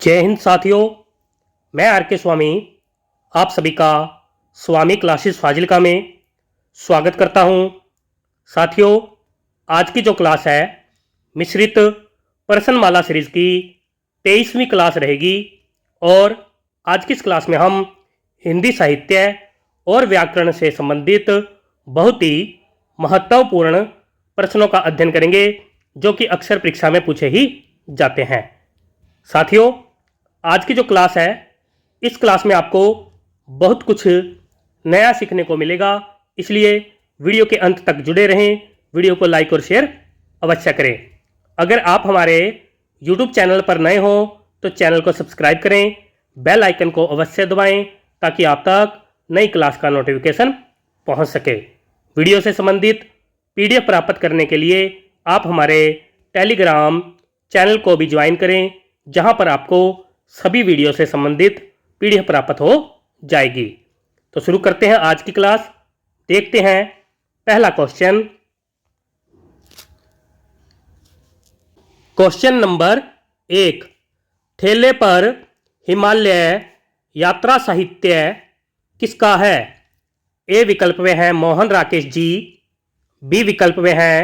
जय हिंद साथियों। मैं आर के स्वामी आप सभी का स्वामी क्लासेस फाजिलका में स्वागत करता हूं। साथियों, आज की जो क्लास है मिश्रित प्रश्नमाला सीरीज की 23वीं क्लास रहेगी और आज की इस क्लास में हम हिंदी साहित्य और व्याकरण से संबंधित बहुत ही महत्वपूर्ण प्रश्नों का अध्ययन करेंगे जो कि अक्सर परीक्षा में पूछे ही जाते हैं। साथियों, आज की जो क्लास है इस क्लास में आपको बहुत कुछ नया सीखने को मिलेगा, इसलिए वीडियो के अंत तक जुड़े रहें। वीडियो को लाइक और शेयर अवश्य करें। अगर आप हमारे YouTube चैनल पर नए हो तो चैनल को सब्सक्राइब करें, बेल आइकन को अवश्य दबाएं ताकि आप तक नई क्लास का नोटिफिकेशन पहुंच सके। वीडियो से संबंधित PDF प्राप्त करने के लिए आप हमारे टेलीग्राम चैनल को भी ज्वाइन करें, जहां पर आपको सभी वीडियो से संबंधित PDF प्राप्त हो जाएगी। तो शुरू करते हैं आज की क्लास। देखते हैं पहला क्वेश्चन। क्वेश्चन नंबर 1, ठेले पर हिमालय यात्रा साहित्य किसका है? ए विकल्प में है मोहन राकेश जी, बी विकल्प में है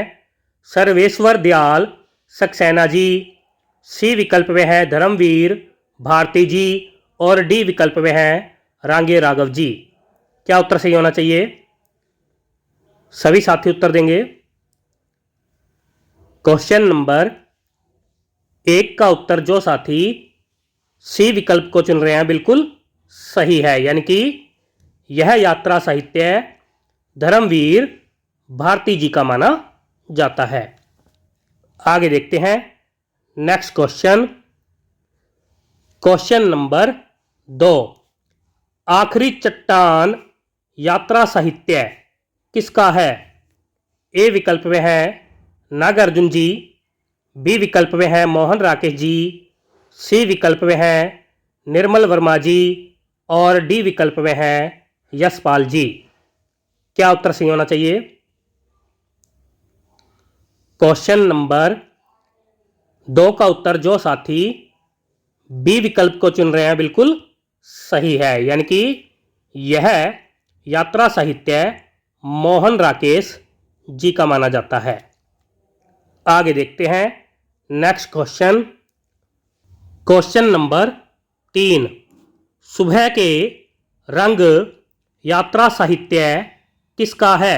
सर्वेश्वर दयाल सक्सेना जी, सी विकल्प में है धर्मवीर भारती जी और डी विकल्प में है रांगे राघव जी। क्या उत्तर सही होना चाहिए? सभी साथी उत्तर देंगे। क्वेश्चन नंबर 1 का उत्तर जो साथी सी विकल्प को चुन रहे हैं बिल्कुल सही है, यानी कि यह यात्रा साहित्य धर्मवीर भारती जी का माना जाता है। आगे देखते हैं नेक्स्ट क्वेश्चन। क्वेश्चन नंबर 2, आखिरी चट्टान यात्रा साहित्य किसका है? ए विकल्प में है नागार्जुन जी, बी विकल्प में है मोहन राकेश जी, सी विकल्प में है निर्मल वर्मा जी और डी विकल्प में है यशपाल जी। क्या उत्तर सही होना चाहिए? क्वेश्चन नंबर 2 का उत्तर जो साथी बी विकल्प को चुन रहे हैं बिल्कुल सही है, यानी कि यह यात्रा साहित्य मोहन राकेश जी का माना जाता है। आगे देखते हैं नेक्स्ट क्वेश्चन। क्वेश्चन नंबर 3, सुबह के रंग यात्रा साहित्य किसका है?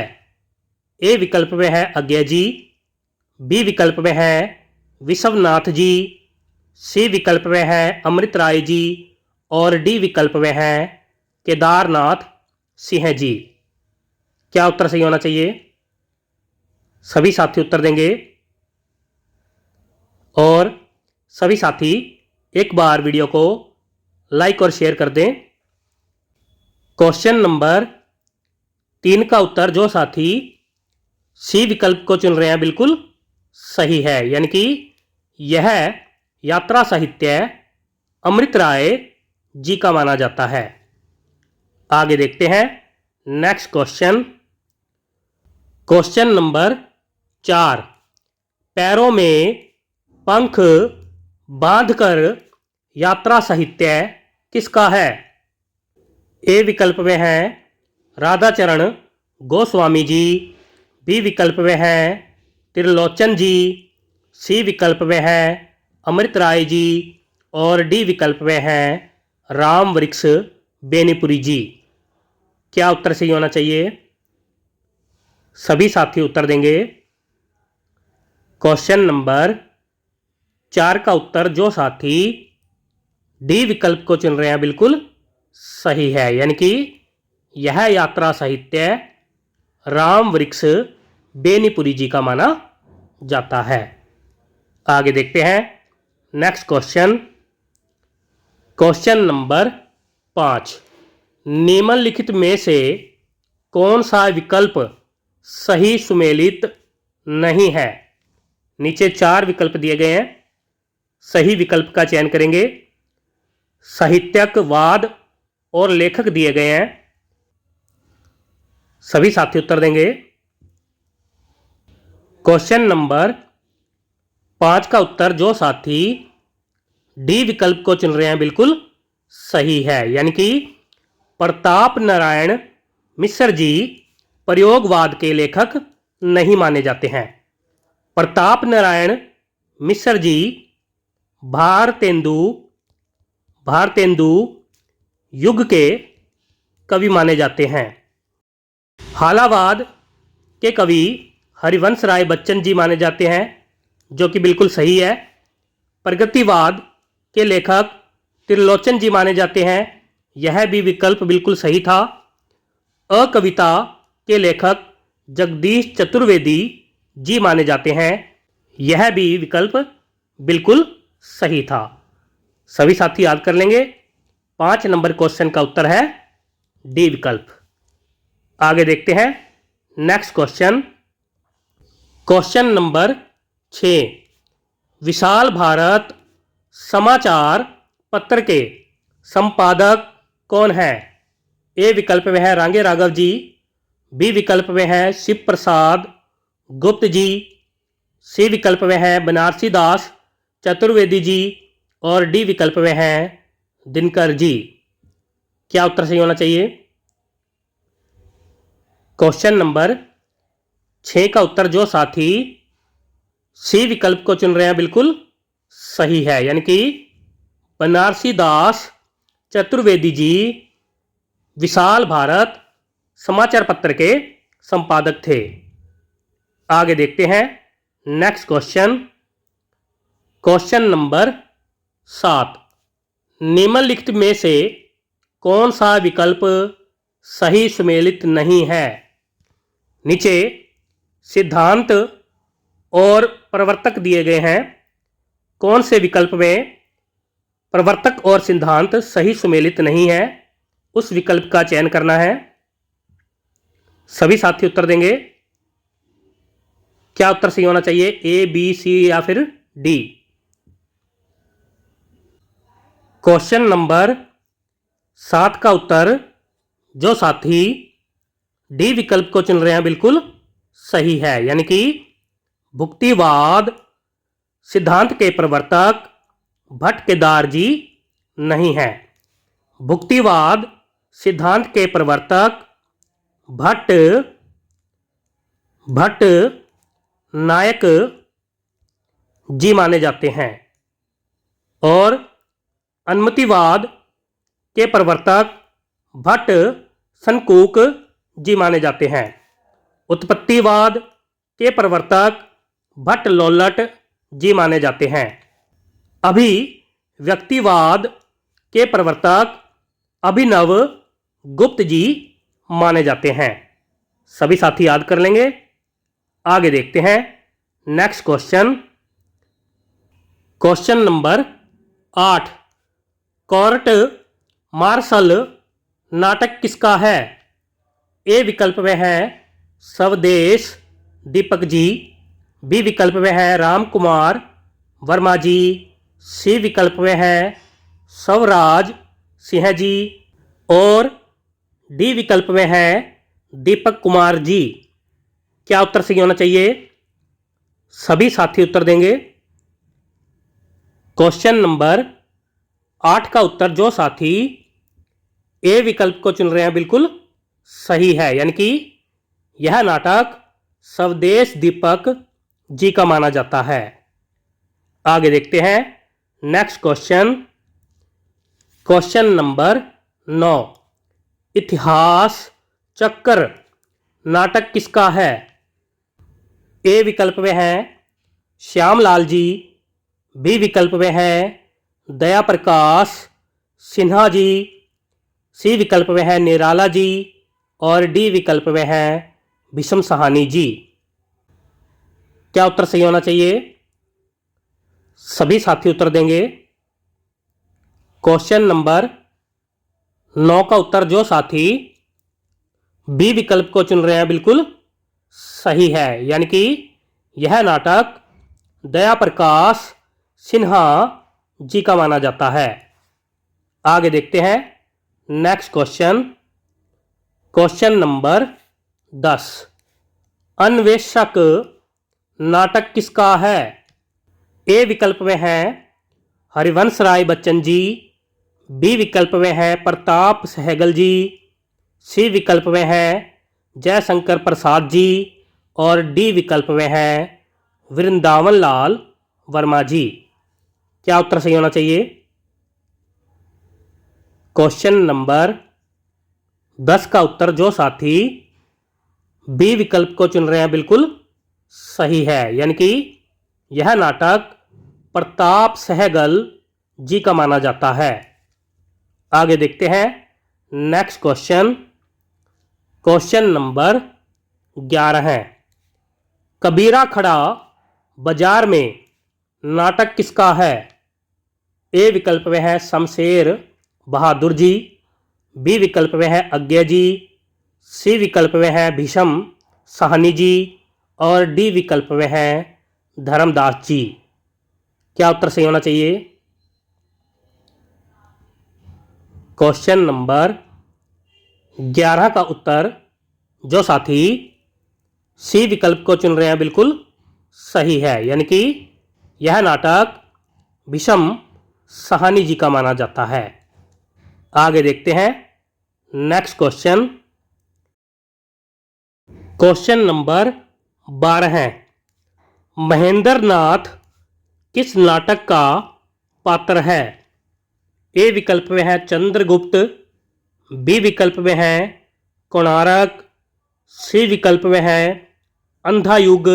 ए विकल्प में है अज्ञे जी, बी विकल्प में है विश्वनाथ जी, सी विकल्प में है अमृत राय जी और डी विकल्प में है केदारनाथ सिंह जी। क्या उत्तर सही होना चाहिए? सभी साथी उत्तर देंगे और सभी साथी एक बार वीडियो को लाइक और शेयर कर दें। क्वेश्चन नंबर 3 का उत्तर जो साथी सी विकल्प को चुन रहे हैं बिल्कुल सही है, यानी कि यह यात्रा साहित्य अमृत राय जी का माना जाता है। आगे देखते हैं नेक्स्ट क्वेश्चन। क्वेश्चन नंबर 4, पैरों में पंख बांधकर यात्रा साहित्य किसका है? ए विकल्प में है राधाचरण गोस्वामी जी, बी विकल्प में है त्रिलोचन जी, सी विकल्प में है अमृत राय जी और डी विकल्प में है राम वृक्ष बेनीपुरी जी। क्या उत्तर सही होना चाहिए? सभी साथी उत्तर देंगे। क्वेश्चन नंबर 4 का उत्तर जो साथी डी विकल्प को चुन रहे हैं बिल्कुल सही है, यानी कि यह यात्रा साहित्य राम वृक्ष बेनीपुरी जी का माना जाता है। आगे देखते हैं नेक्स्ट क्वेश्चन। क्वेश्चन नंबर 5, निम्नलिखित में से कौन सा विकल्प सही सुमेलित नहीं है? नीचे 4 विकल्प दिए गए हैं, सही विकल्प का चयन करेंगे। साहित्यक, वाद और लेखक दिए गए हैं, सभी साथी उत्तर देंगे। क्वेश्चन नंबर 5 का उत्तर जो साथी डी विकल्प को चुन रहे हैं, बिल्कुल सही है। यानी कि प्रताप नारायण मिश्र जी प्रयोगवाद के लेखक नहीं माने जाते हैं। प्रताप नारायण मिश्र जी भारतेंदु युग के कवि माने जाते हैं। हालावाद के कवि हरिवंश राय बच्चन जी माने जाते हैं, जो कि बिल्कुल सही है। प्रगतिवाद के लेखक त्रिलोचन जी माने जाते हैं, यह भी विकल्प बिल्कुल सही था। अकविता के लेखक जगदीश चतुर्वेदी जी माने जाते हैं, यह भी विकल्प बिल्कुल सही था। सभी साथी याद कर लेंगे। 5 नंबर क्वेश्चन का उत्तर है डी विकल्प। आगे देखते हैं नेक्स्ट क्वेश्चन। क्वेश्चन नंबर 6, विशाल भारत समाचार पत्र के संपादक कौन है? ए विकल्प में है रांगे राघव जी, बी विकल्प में है शिव प्रसाद गुप्त जी, सी विकल्प में है बनारसी दास चतुर्वेदी जी और डी विकल्प में है दिनकर जी। क्या उत्तर सही होना चाहिए? क्वेश्चन नंबर 6 का उत्तर जो साथी सी विकल्प को चुन रहे हैं, बिल्कुल सही है। यानी कि बनारसी दास चतुर्वेदी जी विशाल भारत समाचार पत्र के संपादक थे। आगे देखते हैं नेक्स्ट क्वेश्चन। क्वेश्चन नंबर 7, निम्नलिखित में से कौन सा विकल्प सही सुमेलित नहीं है? नीचे सिद्धांत और प्रवर्तक दिए गए हैं। कौन से विकल्प में प्रवर्तक और सिद्धांत सही सुमेलित नहीं है, उस विकल्प का चयन करना है। सभी साथी उत्तर देंगे। क्या उत्तर सही होना चाहिए? ए, बी, सी या फिर डी? क्वेश्चन नंबर 7 का उत्तर जो साथी डी विकल्प को चुन रहे हैं, बिल्कुल सही है। यानी कि भुक्तिवाद सिद्धांत के प्रवर्तक भट्ट केदार जी नहीं है। भुक्तिवाद सिद्धांत के प्रवर्तक भट्ट नायक जी माने जाते हैं और अनुमतिवाद के प्रवर्तक भट्ट सनकूक जी माने जाते हैं। उत्पत्तिवाद के प्रवर्तक भट्ट लोल्लट जी माने जाते हैं। अभिव्यक्तिवाद के प्रवर्तक अभिनव गुप्त जी माने जाते हैं। सभी साथी याद कर लेंगे। आगे देखते हैं next question. Question number 8, court martial नाटक किसका है? ए विकल्प में है स्वदेश दीपक जी, बी विकल्प में है राम कुमार वर्मा जी, सी विकल्प में है स्वराज सिंह जी और डी विकल्प में है दीपक कुमार जी। क्या उत्तर सही होना चाहिए? सभी साथी उत्तर देंगे। क्वेश्चन नंबर 8 का उत्तर जो साथी ए विकल्प को चुन रहे हैं, बिल्कुल सही है। यानी कि यह नाटक स्वदेश दीपक जी का माना जाता है। आगे देखते हैं नेक्स्ट क्वेश्चन। क्वेश्चन नंबर 9, इतिहास चक्र नाटक किसका है? ए विकल्प में है श्यामलाल जी, बी विकल्प में है दया प्रकाश सिन्हा जी, सी विकल्प में है निराला जी और डी विकल्प में है भीष्म साहनी जी। क्या उत्तर सही होना चाहिए? सभी साथी उत्तर देंगे। क्वेश्चन नंबर 9 का उत्तर जो साथी बी विकल्प को चुन रहे हैं, बिल्कुल सही है। यानी कि यह नाटक दया प्रकाश सिन्हा जी का माना जाता है। आगे देखते हैं नेक्स्ट क्वेश्चन। क्वेश्चन नंबर 10, अन्वेषक नाटक किसका है? ए विकल्प में है हरिवंश राय बच्चन जी। बी विकल्प में है प्रताप सहगल जी। सी विकल्प में है जयशंकर प्रसाद जी। और डी विकल्प में है वृंदावन लाल वर्मा जी। क्या उत्तर सही होना चाहिए? क्वेश्चन नंबर 10 का उत्तर जो साथी बी विकल्प को चुन रहे हैं बिल्कुल सही है, यानी कि यह नाटक प्रताप सहगल जी का माना जाता है। आगे देखते हैं नेक्स्ट क्वेश्चन। क्वेश्चन नंबर 11 है, कबीरा खड़ा बाजार में नाटक किसका है? ए विकल्प में है शमशेर बहादुर जी। बी विकल्प में है अज्ञा जी। सी विकल्प में है भीषम साहनी जी। और डी विकल्प में है धर्मदास जी। क्या उत्तर सही होना चाहिए? क्वेश्चन नंबर 11 का उत्तर जो साथी सी विकल्प को चुन रहे हैं बिल्कुल सही है, यानी कि यह नाटक भीषम साहनी जी का माना जाता है। आगे देखते हैं नेक्स्ट क्वेश्चन। क्वेश्चन नंबर 12 है, महेंद्र नाथ किस नाटक का पात्र है? ए विकल्प में है चंद्रगुप्त। बी विकल्प में है कोणार्क। सी विकल्प में है अंधा युग।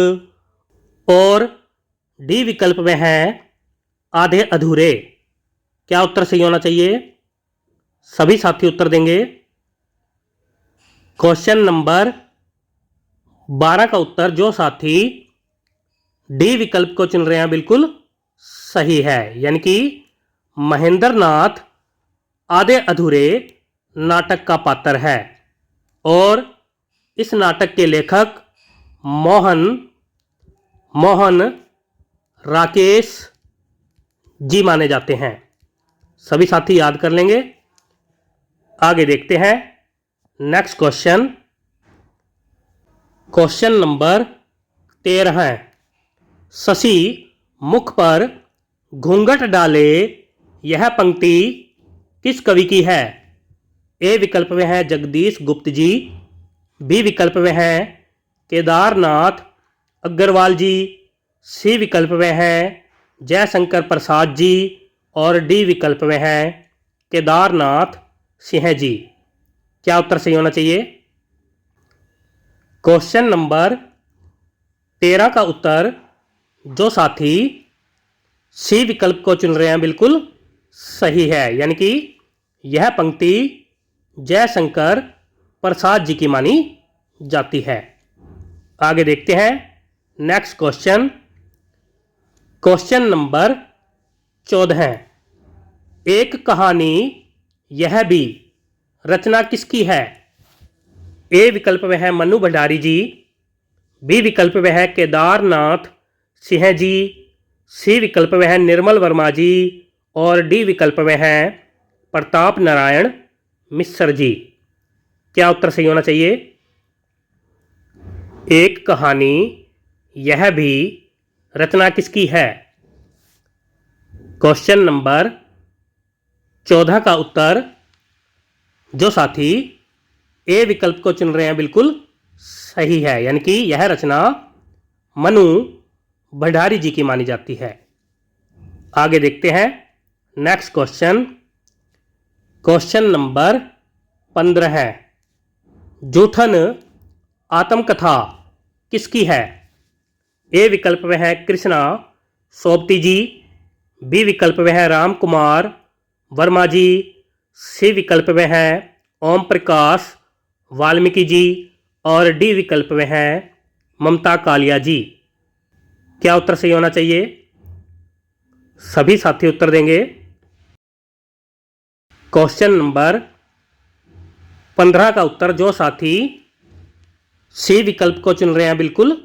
और डी विकल्प में है आधे अधूरे। क्या उत्तर सही होना चाहिए? सभी साथी उत्तर देंगे। क्वेश्चन नंबर 12 का उत्तर जो साथी डी विकल्प को चुन रहे हैं बिल्कुल सही है, यानी कि महेंद्र नाथ आधे अधूरे नाटक का पात्र है। और इस नाटक के लेखक मोहन राकेश जी माने जाते हैं। सभी साथी याद कर लेंगे। आगे देखते हैं नेक्स्ट क्वेश्चन। क्वेश्चन नंबर 13 है, शशि मुख पर घूंघट डाले यह पंक्ति किस कवि की है? ए विकल्प में है जगदीश गुप्त जी। बी विकल्प में है केदारनाथ अग्रवाल जी। सी विकल्प में है जयशंकर प्रसाद जी। और डी विकल्प में है केदारनाथ सिंह जी। क्या उत्तर सही होना चाहिए? क्वेश्चन नंबर 13 का उत्तर जो साथी सी विकल्प को चुन रहे हैं बिल्कुल सही है, यानी कि यह पंक्ति जयशंकर प्रसाद जी की मानी जाती है। आगे देखते हैं नेक्स्ट क्वेश्चन। क्वेश्चन नंबर 14 है, एक कहानी यह भी रचना किसकी है? ए विकल्प में है मनु भंडारी जी। बी विकल्प में है केदारनाथ सिंह जी। सी विकल्प में है निर्मल वर्मा जी। और डी विकल्प में है प्रताप नारायण मिश्र जी। क्या उत्तर सही होना चाहिए? एक कहानी यह भी रचना किसकी है? क्वेश्चन नंबर 14 का उत्तर जो साथी ए विकल्प को चुन रहे हैं बिल्कुल सही है, यानी कि यह रचना मनु भंडारी जी की मानी जाती है। आगे देखते हैं नेक्स्ट क्वेश्चन। क्वेश्चन नंबर 15 है, जूठन आत्मकथा किसकी है? ए विकल्प में है कृष्णा सोबती जी। बी विकल्प में है राम कुमार वर्मा जी। सी विकल्प में है ओम प्रकाश वाल्मीकि जी। और डी विकल्प में है ममता कालिया जी। क्या उत्तर सही होना चाहिए? सभी साथी उत्तर देंगे। क्वेश्चन नंबर 15 का उत्तर जो साथी सी विकल्प को चुन रहे हैं बिल्कुल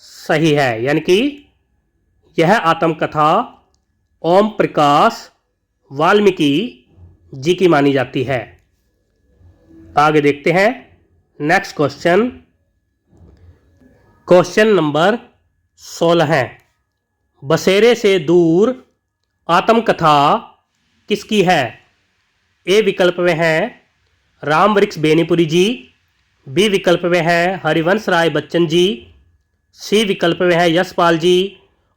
सही है, यानी कि यह आत्मकथा ओम प्रकाश वाल्मीकि जी की मानी जाती है। आगे देखते हैं नेक्स्ट क्वेश्चन। क्वेश्चन नंबर 16 है, बसेरे से दूर आत्मकथा किसकी है? ए विकल्प में है राम वृक्ष बेनीपुरी जी, बी विकल्प में है हरिवंश राय बच्चन जी, सी विकल्प में है यशपाल जी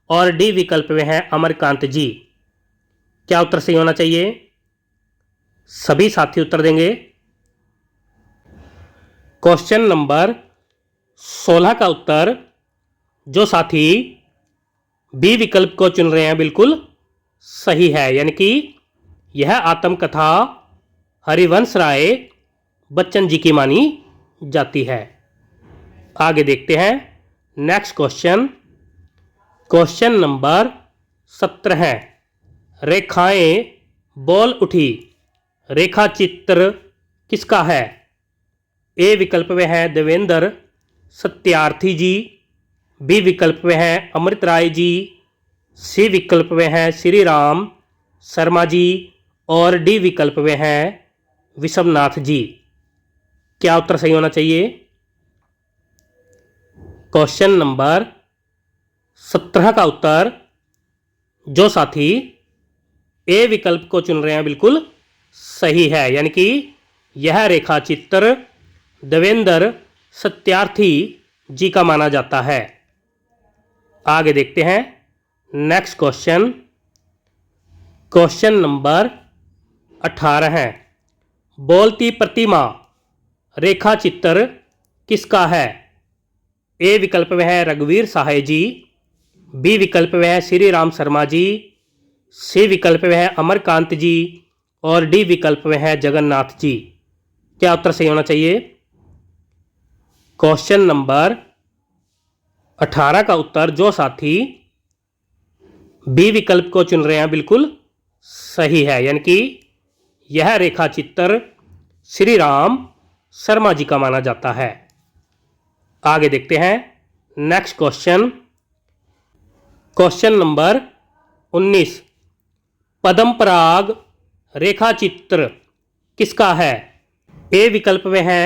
और डी विकल्प में है अमरकांत जी। क्या उत्तर सही होना चाहिए? सभी साथी उत्तर देंगे। क्वेश्चन नंबर 16 का उत्तर जो साथी बी विकल्प को चुन रहे हैं बिल्कुल सही है, यानी कि यह आत्मकथा हरिवंश राय बच्चन जी की मानी जाती है। आगे देखते हैं नेक्स्ट क्वेश्चन। क्वेश्चन नंबर 17 है, रेखाएं बोल उठी, रेखा चित्र किसका है? ए विकल्प में है देवेंद्र सत्यार्थी जी, बी विकल्प में है अमृत राय जी, सी विकल्प में है श्री राम शर्मा जी और डी विकल्प में है विश्वनाथ जी। क्या उत्तर सही होना चाहिए? क्वेश्चन नंबर 17 का उत्तर जो साथी ए विकल्प को चुन रहे हैं बिल्कुल सही है, यानी कि यह रेखा चित्र देवेंद्र सत्यार्थी जी का माना जाता है। आगे देखते हैं नेक्स्ट क्वेश्चन। क्वेश्चन नंबर 18 है, बोलती प्रतिमा रेखा चित्र किसका है? ए विकल्प में है रघुवीर सहाय जी, बी विकल्प में है श्री राम शर्मा जी, सी विकल्प में है अमरकांत जी और डी विकल्प में है जगन्नाथ जी। क्या उत्तर सही होना चाहिए? क्वेश्चन नंबर 18 का उत्तर जो साथी बी विकल्प को चुन रहे हैं बिल्कुल सही है, यानी कि यह रेखा चित्र श्री राम शर्मा जी का माना जाता है। आगे देखते हैं नेक्स्ट क्वेश्चन। क्वेश्चन नंबर 19, पद्म पराग रेखा चित्र किसका है? ए विकल्प में है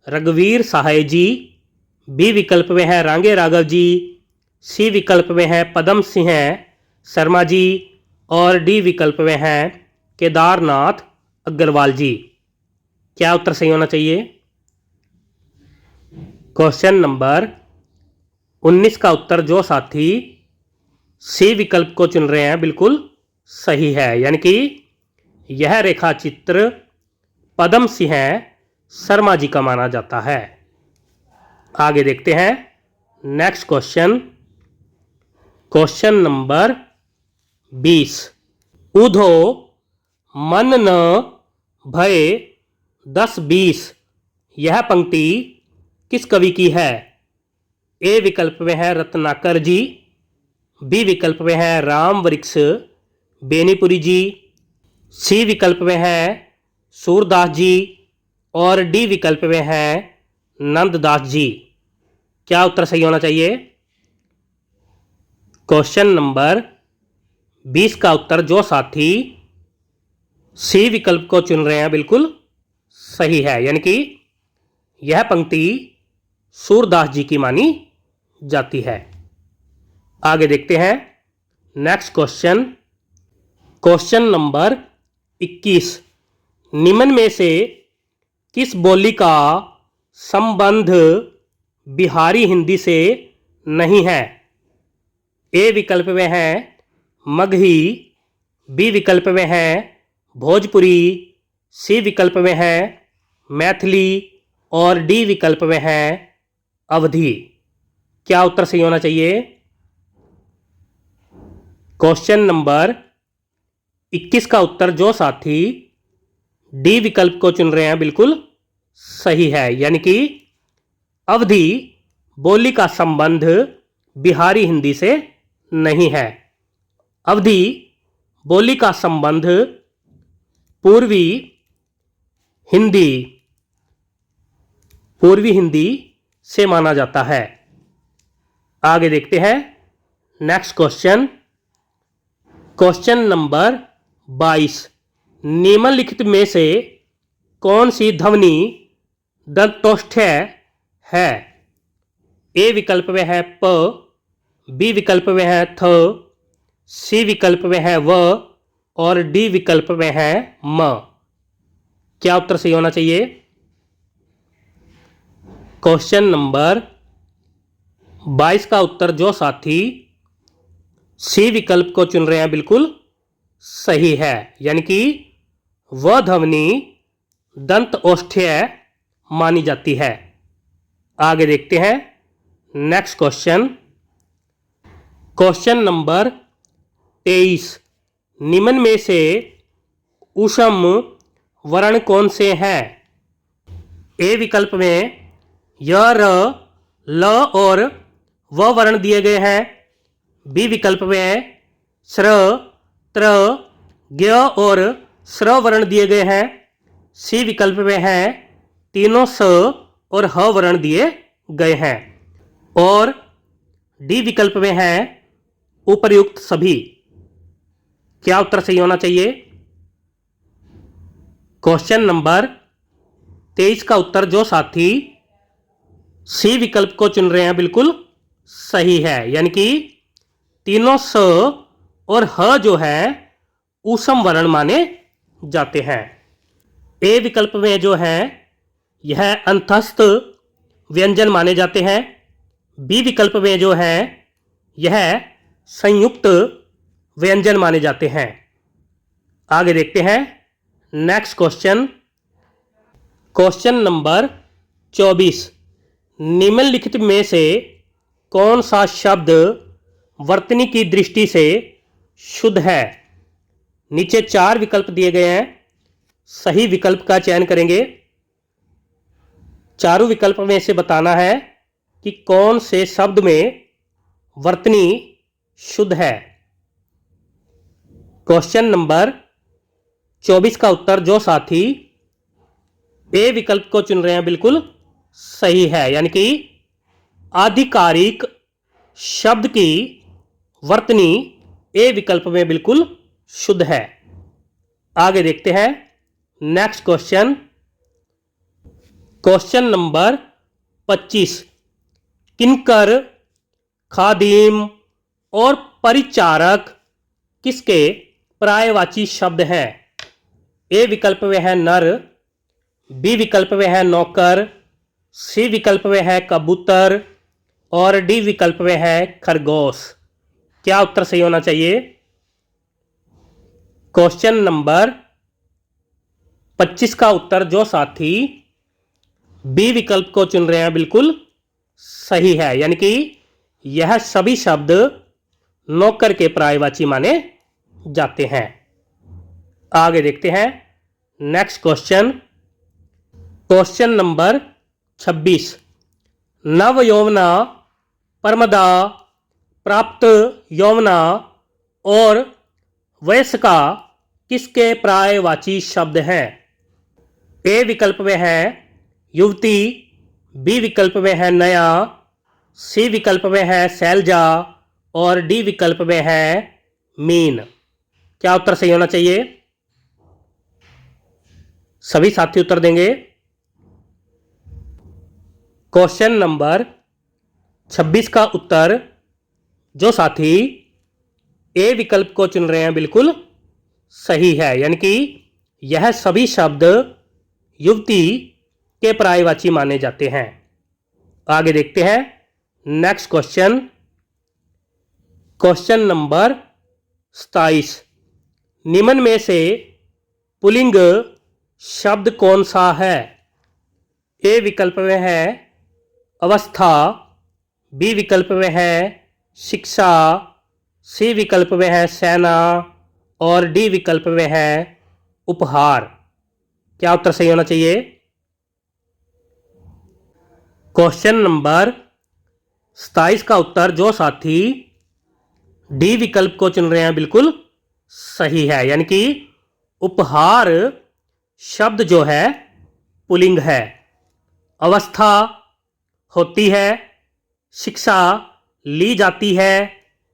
रघुवीर सहाय जी, बी विकल्प में है रांगे राघव जी, सी विकल्प में है पद्म सिंह शर्मा जी और डी विकल्प में है केदारनाथ अग्रवाल जी। क्या उत्तर सही होना चाहिए? क्वेश्चन नंबर 19 का उत्तर जो साथी सी विकल्प को चुन रहे हैं बिल्कुल सही है, यानी कि यह रेखा चित्र पद्म सिंह शर्मा जी का माना जाता है। आगे देखते हैं next question. Question number 20, Udho मन न भय 10-20 यह पंक्ति किस कवि की है? ए विकल्प में है रत्नाकर जी, बी विकल्प में है राम वृक्ष बेनीपुरी जी, सी विकल्प में है सूरदास जी और डी विकल्प में है नंददास जी। क्या उत्तर सही होना चाहिए? क्वेश्चन नंबर 20 का उत्तर जो साथी सी विकल्प को चुन रहे हैं बिल्कुल सही है, यानी कि यह पंक्ति सूरदास जी की मानी जाती है। आगे देखते हैं नेक्स्ट क्वेश्चन। क्वेश्चन नंबर 21, निम्न में से किस बोली का संबंध बिहारी हिंदी से नहीं है? ए विकल्प में है मगही, बी विकल्प में है भोजपुरी, सी विकल्प में है मैथिली और डी विकल्प में है अवधी। क्या उत्तर सही होना चाहिए? क्वेश्चन नंबर 21 का उत्तर जो साथी डी विकल्प को चुन रहे हैं बिल्कुल सही है, यानी कि अवधी बोली का संबंध बिहारी हिंदी से नहीं है। अवधी बोली का संबंध पूर्वी हिंदी से माना जाता है। आगे देखते हैं नेक्स्ट क्वेश्चन। क्वेश्चन नंबर 22, निम्नलिखित में से कौन सी ध्वनि दंतोष्ठ्य है? ए विकल्प में है प, बी विकल्प में है थ, सी विकल्प में है व और डी विकल्प में है म। क्या उत्तर सही होना चाहिए? क्वेश्चन नंबर 22 का उत्तर जो साथी सी विकल्प को चुन रहे हैं बिल्कुल सही है, यानी कि वह ध्वनि दंत औष्ठ्य मानी जाती है। आगे देखते हैं नेक्स्ट क्वेश्चन। क्वेश्चन नंबर 23, निम्न में से ऊष्म वर्ण कौन से हैं? ए विकल्प में य, र, ल और व वर्ण दिए गए हैं। बी विकल्प में श्र, त्र, ज्ञ और स्र वर्ण दिए गए हैं। सी विकल्प में है तीनों स और ह वर्ण दिए गए हैं। और डी विकल्प में है उपर्युक्त सभी। क्या उत्तर सही होना चाहिए? क्वेश्चन नंबर 23 का उत्तर जो साथी सी विकल्प को चुन रहे हैं बिल्कुल सही है, यानी कि तीनों स और ह जो है ऊष्म वर्ण माने जाते हैं। ए विकल्प में जो है यह अंतस्थ व्यंजन माने जाते हैं। बी विकल्प में जो है यह संयुक्त व्यंजन माने जाते हैं। आगे देखते हैं नेक्स्ट क्वेश्चन। क्वेश्चन नंबर 24, निम्नलिखित में से कौन सा शब्द वर्तनी की दृष्टि से शुद्ध है? नीचे 4 विकल्प दिए गए हैं, सही विकल्प का चयन करेंगे। चारों विकल्प में से बताना है कि कौन से शब्द में वर्तनी शुद्ध है। क्वेश्चन नंबर 24 का उत्तर जो साथी ए विकल्प को चुन रहे हैं बिल्कुल सही है, यानी कि आधिकारिक शब्द की वर्तनी ए विकल्प में बिल्कुल शुद्ध है। आगे देखते हैं नेक्स्ट क्वेश्चन। क्वेश्चन नंबर 25, किंकर, खादिम और परिचारक किसके पर्यायवाची शब्द हैं? ए विकल्प में है नर, बी विकल्प में है नौकर, सी विकल्प में है कबूतर और डी विकल्प में है खरगोश। क्या उत्तर सही होना चाहिए? क्वेश्चन नंबर 25 का उत्तर जो साथी बी विकल्प को चुन रहे हैं बिल्कुल सही है, यानी कि यह सभी शब्द नौकर के पर्यायवाची माने जाते हैं। आगे देखते हैं नेक्स्ट क्वेश्चन। क्वेश्चन नंबर 26, नव यौवना, परमदा, प्राप्त यौवना और वयस्का किसके पर्यायवाची शब्द हैं? ए विकल्प में है युवती, बी विकल्प में है नया, सी विकल्प में है शैलजा और डी विकल्प में है मीन। क्या उत्तर सही होना चाहिए? सभी साथी उत्तर देंगे। क्वेश्चन नंबर 26 का उत्तर जो साथी ए विकल्प को चुन रहे हैं बिल्कुल सही है, यानी कि यह सभी शब्द युवती के पर्यायवाची माने जाते हैं। आगे देखते हैं नेक्स्ट क्वेश्चन। क्वेश्चन नंबर 27, निम्न में से पुल्लिंग शब्द कौन सा है? ए विकल्प में है अवस्था, बी विकल्प में है शिक्षा, सी विकल्प में है सेना और डी विकल्प में है उपहार। क्या उत्तर सही होना चाहिए? क्वेश्चन नंबर 27 का उत्तर जो साथी डी विकल्प को चुन रहे हैं बिल्कुल सही है, यानी कि उपहार शब्द जो है पुल्लिंग है। अवस्था होती है, शिक्षा ली जाती है,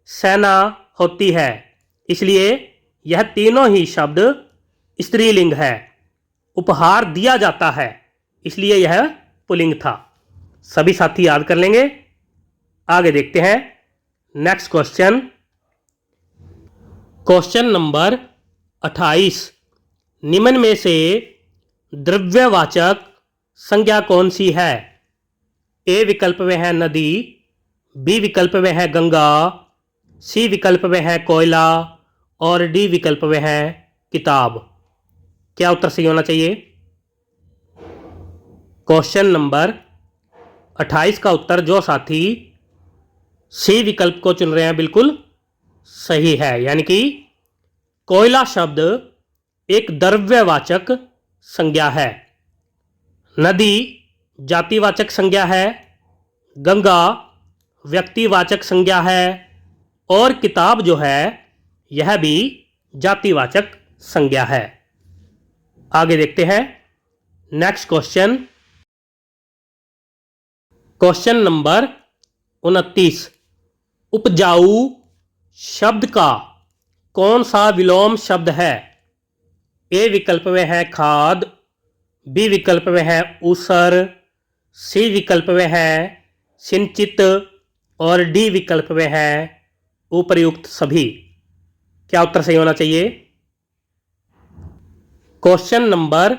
सेना होती है, इसलिए यह तीनों ही शब्द स्त्रीलिंग है। उपहार दिया जाता है, इसलिए यह पुल्लिंग था। सभी साथी याद कर लेंगे। आगे देखते हैं नेक्स्ट क्वेश्चन। Question number 28। निम्न में से द्रव्यवाचक संज्ञा कौन सी है? ए विकल्प में है नदी, बी विकल्प में है गंगा, सी विकल्प में है कोयला और डी विकल्प में है किताब। क्या उत्तर सही होना चाहिए? क्वेश्चन नंबर 28 का उत्तर जो साथी सी विकल्प को चुन रहे हैं बिल्कुल सही है, यानी कि कोयला शब्द एक द्रव्यवाचक संज्ञा है, नदी जातिवाचक संज्ञा है, गंगा व्यक्तिवाचक संज्ञा है और किताब जो है यह भी जातिवाचक संज्ञा है। आगे देखते हैं नेक्स्ट क्वेश्चन। Question number 29। उपजाऊ शब्द का कौन सा विलोम शब्द है? ए विकल्प में है खाद, बी विकल्प में है ऊसर, सी विकल्प में है सिंचित और डी विकल्प में है उपर्युक्त सभी। क्या उत्तर सही होना चाहिए? क्वेश्चन नंबर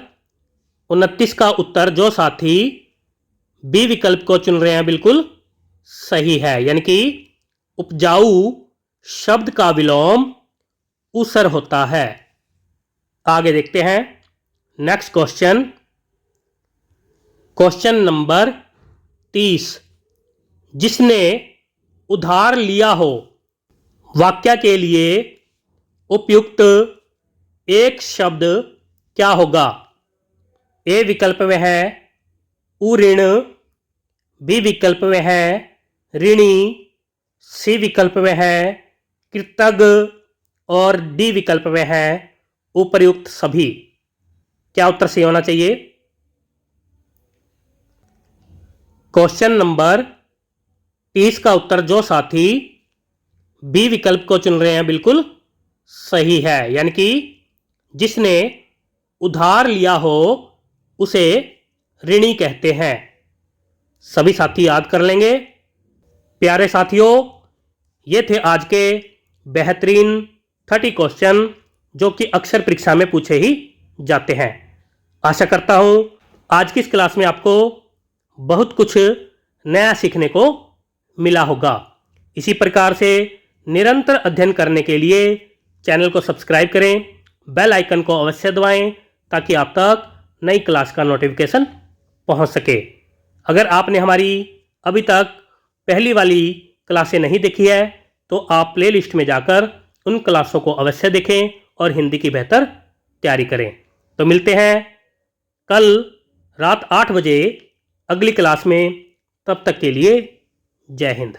29 का उत्तर जो साथी बी विकल्प को चुन रहे हैं बिल्कुल सही है, यानी कि उपजाऊ शब्द का विलोम ऊसर होता है। आगे देखते हैं नेक्स्ट क्वेश्चन। Question number 30। जिसने उधार लिया हो वाक्य के लिए उपयुक्त एक शब्द क्या होगा? ए विकल्प में है उऋण, बी विकल्प में है ऋणी, सी विकल्प में है कृतज्ञ और डी विकल्प में है उपर्युक्त सभी। क्या उत्तर सही होना चाहिए? क्वेश्चन नंबर 30 का उत्तर जो साथी बी विकल्प को चुन रहे हैं बिल्कुल सही है, यानी कि जिसने उधार लिया हो उसे ऋणी कहते हैं। सभी साथी याद कर लेंगे। प्यारे साथियों, ये थे आज के बेहतरीन 30 क्वेश्चन जो कि अक्सर परीक्षा में पूछे ही जाते हैं। आशा करता हूं आज की इस क्लास में आपको बहुत कुछ नया सीखने को मिला होगा। इसी प्रकार से निरंतर अध्ययन करने के लिए चैनल को सब्सक्राइब करें, बेल आइकन को अवश्य दबाएं ताकि आप तक नई क्लास का नोटिफिकेशन पहुंच सके। अगर आपने हमारी अभी तक पहली वाली क्लासें नहीं देखी है तो आप प्लेलिस्ट में जाकर उन क्लासों को अवश्य देखें और हिंदी की बेहतर तैयारी करें। तो मिलते हैं कल रात 8 बजे अगली क्लास में। तब तक के लिए जय हिंद।